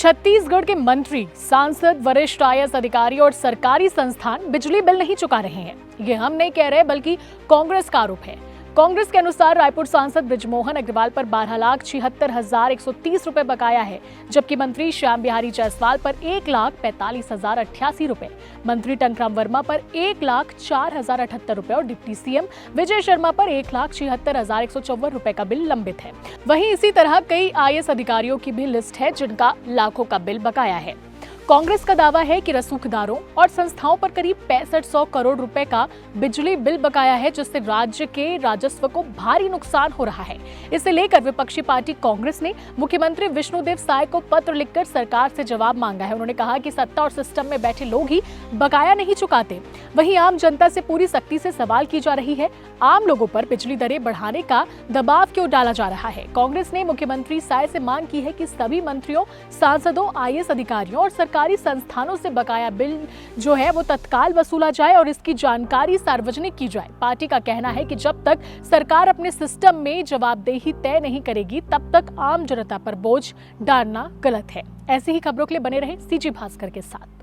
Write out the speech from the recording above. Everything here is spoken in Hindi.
छत्तीसगढ़ के मंत्री, सांसद, वरिष्ठ आईएएस अधिकारी और सरकारी संस्थान बिजली बिल नहीं चुका रहे हैं। ये हम नहीं कह रहे, बल्कि कांग्रेस का आरोप है। कांग्रेस के अनुसार रायपुर सांसद बृजमोहन अग्रवाल पर 12,76,130 रुपए बकाया है, जबकि मंत्री श्याम बिहारी जायसवाल पर 1,45,088 रुपए, मंत्री टंकराम वर्मा पर 1,04,078 रुपए और डिप्टी सीएम विजय शर्मा पर 1,76,154 रुपए का बिल लंबित है। वहीं इसी तरह कई आईएएस अधिकारियों की भी लिस्ट है जिनका लाखों का बिल बकाया है। कांग्रेस का दावा है कि रसूखदारों और संस्थाओं पर करीब 6500 करोड़ रुपए का बिजली बिल बकाया है, जिससे राज्य के राजस्व को भारी नुकसान हो रहा है। इसे लेकर विपक्षी पार्टी कांग्रेस ने मुख्यमंत्री विष्णुदेव साय को पत्र लिखकर सरकार से जवाब मांगा है। उन्होंने कहा कि सत्ता और सिस्टम में बैठे लोग ही बकाया नहीं चुकाते। वहीं आम जनता से पूरी सख्ती से सवाल की जा रही है, आम लोगों पर बिजली दरें बढ़ाने का दबाव क्यों डाला जा रहा है। कांग्रेस ने मुख्यमंत्री साय से मांग की है कि सभी मंत्रियों, सांसदों, आईएएस अधिकारियों और सरकारी संस्थानों से बकाया बिल जो है वो तत्काल वसूला जाए और इसकी जानकारी सार्वजनिक की जाए। पार्टी का कहना है कि जब तक सरकार अपने सिस्टम में जवाबदेही तय नहीं करेगी, तब तक आम जनता पर बोझ डालना गलत है। ऐसी ही खबरों के लिए बने रहें सीजी भास्कर के साथ।